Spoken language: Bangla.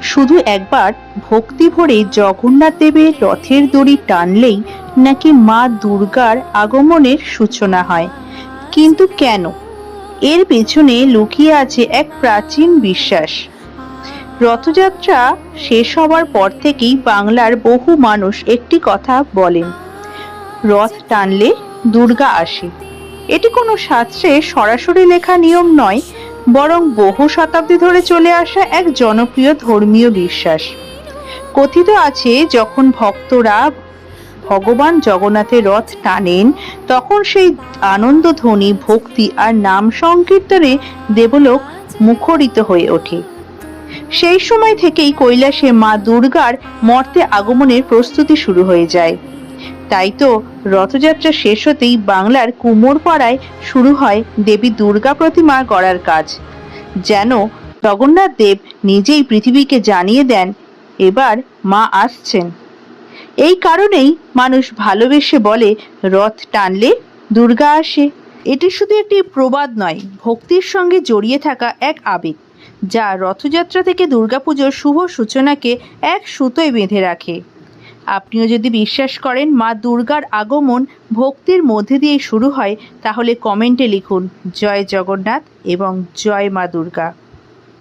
শুধু একবার ভক্তি ভরে জগন্নাথ দেবের রথের দড়ি টানলেই নাকি মা দুর্গার আগমনের সূচনা হয়। কিন্তু কেন? এর পেছনে লুকিয়ে আছে এক প্রাচীন বিশ্বাস। রথযাত্রা শেষ হওয়ার পর থেকেই বাংলার বহু মানুষ একটি কথা বলেন, রথ টানলে দুর্গা আসে। এটি কোনো শাস্ত্রে সরাসরি লেখা নিয়ম নয়, বরং বহু শতাব্দী ধরে চলে আসা এক জনপ্রিয় ধর্মীয় বিশ্বাস। কথিত আছে, যখন ভক্তরা ভগবান জগন্নাথের রথ টানেন, তখন সেই আনন্দ ধ্বনি, ভক্তি আর নাম সংকীর্তনে দেবলোক মুখরিত হয়ে ওঠে। সেই সময় থেকেই কৈলাসে মা দুর্গার মর্তে আগমনের প্রস্তুতি শুরু হয়ে যায়। তাই তো রথযাত্রা শেষ হতেই বাংলার কুমোরপাড়ায় শুরু হয় দেবী দুর্গা প্রতিমা গড়ার কাজ, যেন জগন্নাথ দেব নিজেই পৃথিবীকে জানিয়ে দেন, এবার মা আসছেন। এই কারণেই মানুষ ভালোবেসে বলে, রথ টানলে দুর্গা আসে। এটি শুধু একটি প্রবাদ নয়, ভক্তির সঙ্গে জড়িয়ে থাকা এক আবেগ, যা রথযাত্রা থেকে দুর্গাপুজোর শুভ সূচনাকে এক সুতোয় বেঁধে রাখে। আপনিও যদি বিশ্বাস করেন মা দুর্গার আগমন ভক্তির মধ্যে দিয়ে শুরু হয়, তাহলে কমেন্টে লিখুন জয় জগন্নাথ এবং জয় মা দুর্গা।